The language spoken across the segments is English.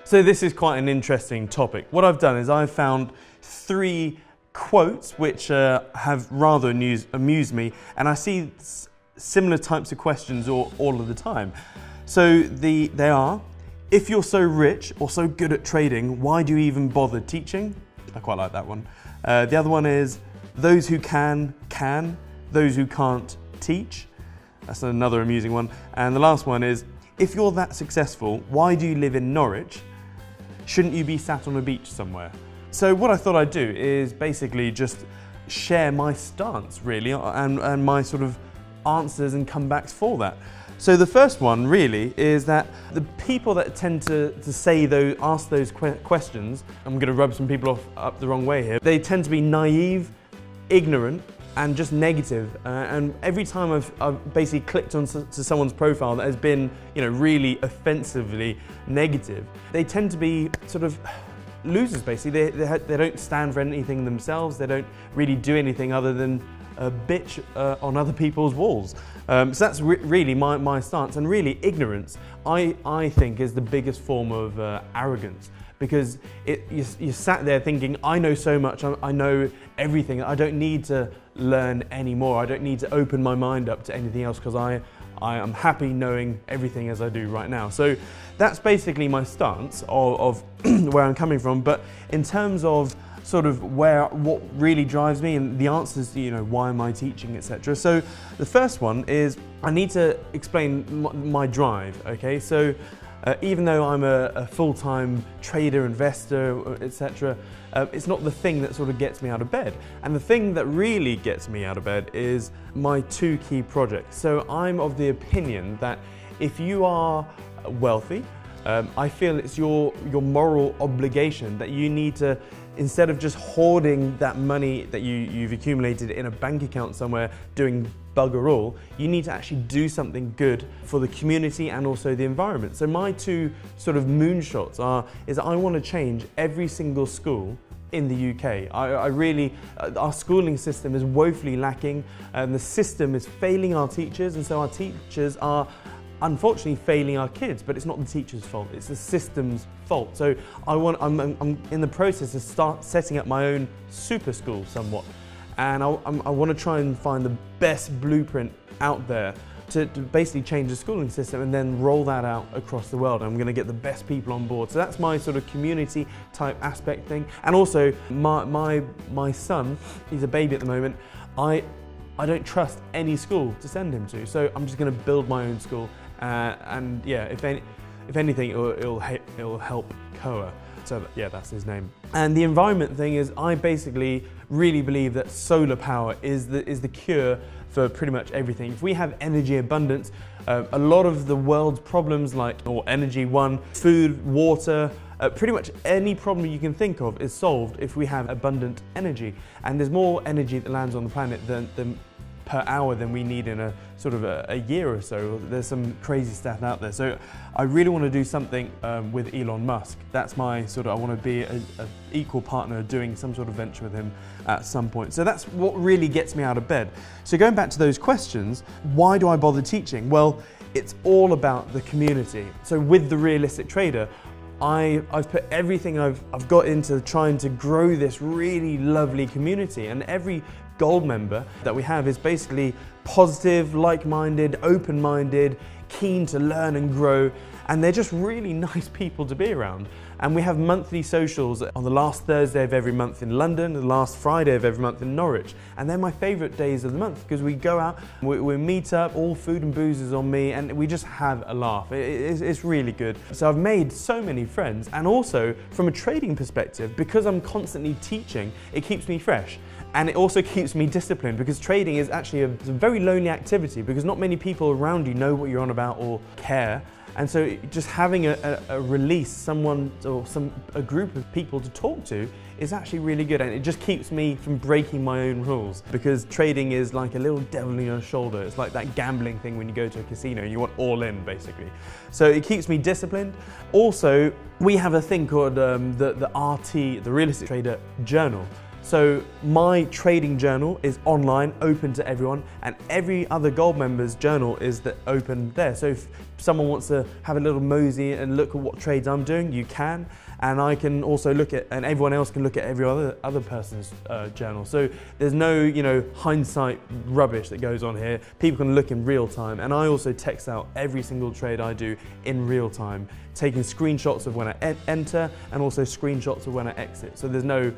So this is quite an interesting topic. What I've done is I've found 3 quotes which have rather amused me, and I see similar types of questions all of the time. So they are, if you're so rich or so good at trading, why do you even bother teaching? I quite like that one. The other one is, those who can, those who can't teach. That's another amusing one. And the last one is, if you're that successful, why do you live in Norwich? Shouldn't you be sat on a beach somewhere? So what I thought I'd do is basically just share my stance really and my sort of answers and comebacks for that. So the first one really is that the people that tend to ask those questions, I'm going to rub some people up the wrong way here, they tend to be naive, ignorant, and just negative. And every time I've basically clicked onto someone's profile that has been, really offensively negative, they tend to be sort of losers basically. They don't stand for anything themselves. They don't really do anything other than bitch on other people's walls. So that's really my stance. And really, ignorance, I think, is the biggest form of arrogance. Because you sat there thinking, I know so much, I know everything, I don't need to learn anymore, I don't need to open my mind up to anything else because I am happy knowing everything as I do right now. So that's basically my stance of where I'm coming from. But in terms of sort of what really drives me and the answers to, why am I teaching, etc. So the first one is, I need to explain my drive, okay? So even though I'm a full-time trader, investor, etc., it's not the thing that sort of gets me out of bed. And the thing that really gets me out of bed is my 2 key projects. So I'm of the opinion that if you are wealthy, I feel it's your moral obligation that you need to, instead of just hoarding that money that you've accumulated in a bank account somewhere doing bugger all, you need to actually do something good for the community and also the environment. So my 2 sort of moonshots is I want to change every single school in the UK. Our schooling system is woefully lacking, and the system is failing our teachers, and so our teachers are unfortunately failing our kids, but it's not the teacher's fault, it's the system's fault. So I'm in the process of start setting up my own super school somewhat, and I want to try and find the best blueprint out there to basically change the schooling system and then roll that out across the world. I'm going to get the best people on board. So that's my sort of community type aspect thing. And also my son, he's a baby at the moment, I don't trust any school to send him to, so I'm just going to build my own school. And yeah, if anything, it'll help Koa. So yeah, that's his name. And the environment thing is, I basically really believe that solar power is the cure for pretty much everything. If we have energy abundance, a lot of the world's problems, or energy one, food, water, pretty much any problem you can think of is solved if we have abundant energy. And there's more energy that lands on the planet than per hour than we need in a year or so. There's some crazy stat out there. So I really want to do something with Elon Musk. That's my I want to be an equal partner doing some sort of venture with him at some point. So that's what really gets me out of bed. So going back to those questions, why do I bother teaching? Well, it's all about the community. So with the Realistic Trader, I've put everything I've got into trying to grow this really lovely community, and every Gold member that we have is basically positive, like-minded, open-minded, keen to learn and grow, and they're just really nice people to be around. And we have monthly socials on the last Thursday of every month in London, the last Friday of every month in Norwich, and they're my favourite days of the month because we go out, we meet up, all food and booze is on me, and we just have a laugh. It's really good. So I've made so many friends, and also from a trading perspective, because I'm constantly teaching, it keeps me fresh. And it also keeps me disciplined, because trading is actually a very lonely activity because not many people around you know what you're on about or care. And so just having a release, someone or a group of people to talk to is actually really good, and it just keeps me from breaking my own rules, because trading is like a little devil on your shoulder. It's like that gambling thing when you go to a casino and you want all in basically. So it keeps me disciplined. Also, we have a thing called the RT, the Realistic Trader Journal. So my trading journal is online, open to everyone, and every other Gold member's journal is open there. So if someone wants to have a little mosey and look at what trades I'm doing, you can. And I can also look at, and everyone else can look at every other person's journal. So there's no, hindsight rubbish that goes on here. People can look in real time, and I also text out every single trade I do in real time, taking screenshots of when I enter and also screenshots of when I exit. So there's no,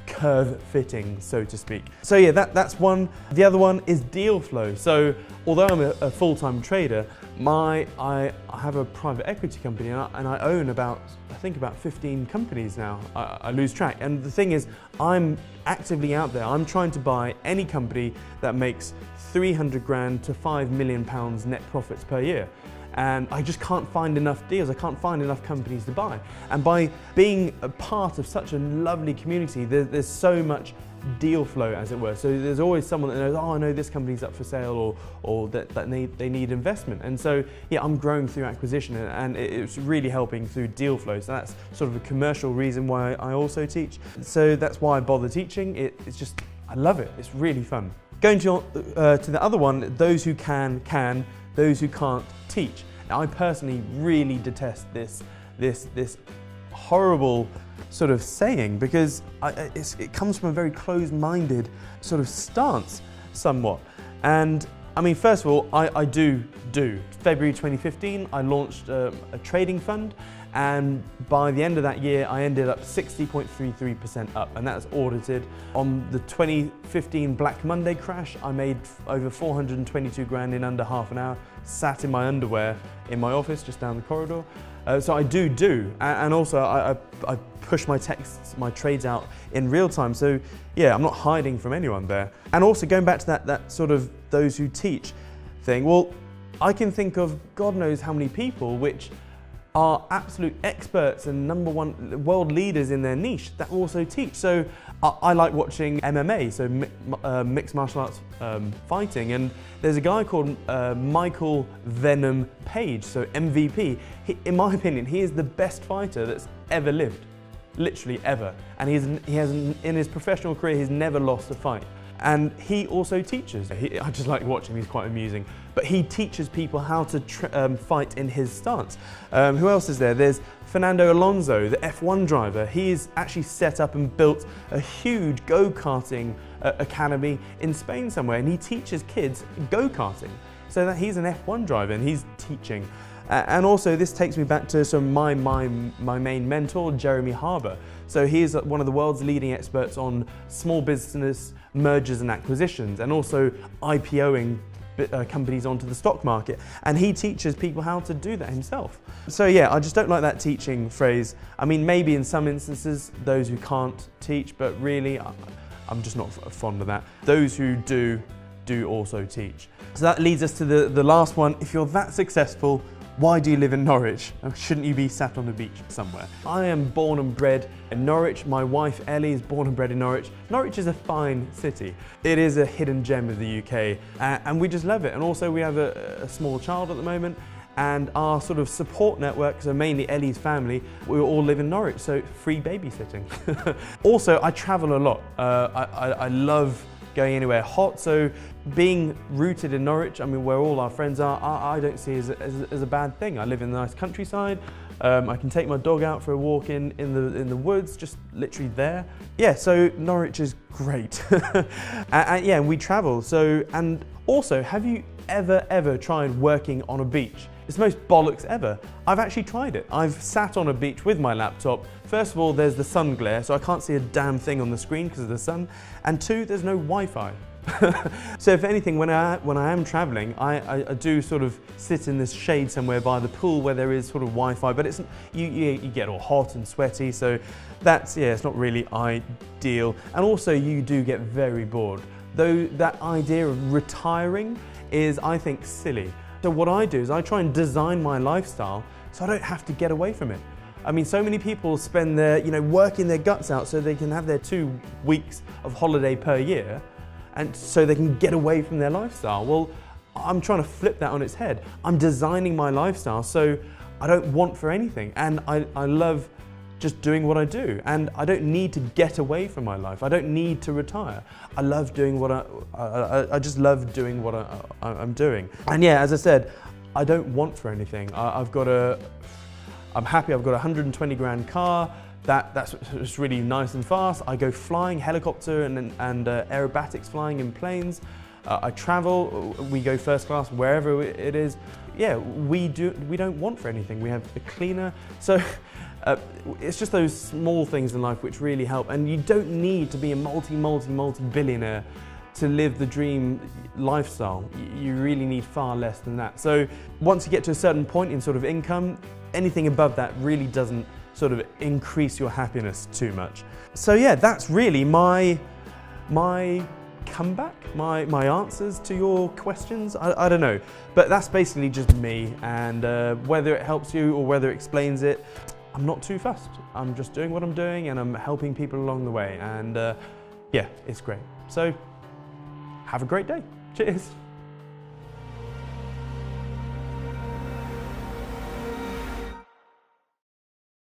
curve fitting, so to speak. So yeah, that's one. The other one is deal flow. So although I'm a full-time trader, I have a private equity company, and I own about 15 companies now. I lose track. And the thing is, I'm actively out there. I'm trying to buy any company that makes 300 grand to £5 million net profits per year. And I just can't find enough deals. I can't find enough companies to buy. And by being a part of such a lovely community, there's so much deal flow, as it were. So there's always someone that knows, oh, I know this company's up for sale, or that they need investment. And so, yeah, I'm growing through acquisition, and it's really helping through deal flow. So that's sort of a commercial reason why I also teach. So that's why I bother teaching. It's just, I love it. It's really fun. Going to the other one, those who can, those who can't teach. Now, I personally really detest this horrible sort of saying, because it comes from a very closed-minded sort of stance, somewhat. And I mean, first of all, I do. February 2015, I launched a trading fund, and by the end of that year, I ended up 60.33% up, and that's audited. On the 2015 Black Monday crash, I made over 422 grand in under half an hour, sat in my underwear in my office just down the corridor. So I do, and also I push my texts, my trades out in real time. So yeah, I'm not hiding from anyone there. And also going back to that sort of those who teach thing, well, I can think of God knows how many people which are absolute experts and #1 world leaders in their niche that also teach. So I like watching MMA, so mixed martial arts fighting, and there's a guy called Michael Venom Page, so MVP. In my opinion, he is the best fighter that's ever lived, literally ever. And he has in his professional career, he's never lost a fight. And he also teaches. I just like watching him, he's quite amusing. But he teaches people how to fight in his stance. Who else is there? There's Fernando Alonso, the F1 driver. He's actually set up and built a huge go-karting academy in Spain somewhere, and he teaches kids go-karting. So that he's an F1 driver and he's teaching. And also this takes me back to my main mentor, Jeremy Harbour. So he's one of the world's leading experts on small business mergers and acquisitions, and also IPOing companies onto the stock market. And he teaches people how to do that himself. So yeah, I just don't like that teaching phrase. I mean, maybe in some instances, those who can't teach, but really, I'm just not fond of that. Those who do also teach. So that leads us to the last one. If you're that successful, why do you live in Norwich? Shouldn't you be sat on the beach somewhere? I am born and bred in Norwich. My wife Ellie is born and bred in Norwich. Norwich is a fine city. It is a hidden gem of the UK, and we just love it. And also we have a small child at the moment, and our sort of support network, so mainly Ellie's family, we all live in Norwich, so free babysitting. Also, I travel a lot. I love going anywhere hot, so being rooted in Norwich, I mean, where all our friends are, I don't see as a bad thing. I live in the nice countryside. I can take my dog out for a walk in the woods, just literally there. Yeah, so Norwich is great. and yeah, we travel. So, and also, have you ever tried working on a beach? It's the most bollocks ever. I've actually tried it. I've sat on a beach with my laptop. First of all, there's the sun glare, so I can't see a damn thing on the screen because of the sun. And two, there's no Wi-Fi. So if anything, when I am traveling, I do sort of sit in this shade somewhere by the pool where there is sort of Wi-Fi, but it's you get all hot and sweaty, so that's, yeah, it's not really ideal. And also you do get very bored. Though that idea of retiring is, I think, silly. So what I do is I try and design my lifestyle so I don't have to get away from it. I mean, so many people spend their, working their guts out so they can have their 2 weeks of holiday per year, and so they can get away from their lifestyle. Well, I'm trying to flip that on its head. I'm designing my lifestyle so I don't want for anything, and I love just doing what I do, and I don't need to get away from my life. I don't need to retire. I love doing what I just love doing what I'm doing. And yeah, as I said, I don't want for anything. I'm happy. I've got a 120 grand car. That's really nice and fast. I go flying, helicopter and aerobatics flying in planes. I travel, we go first class wherever it is. Yeah, we don't want for anything. We have a cleaner. So it's just those small things in life which really help. And you don't need to be a multi-billionaire to live the dream lifestyle. You really need far less than that. So once you get to a certain point in sort of income, anything above that really doesn't sort of increase your happiness too much. So yeah, that's really my comeback, my answers to your questions. I don't know, but that's basically just me, and whether it helps you or whether it explains it, I'm not too fussed. I'm just doing what I'm doing and I'm helping people along the way, and yeah, it's great. So have a great day. Cheers.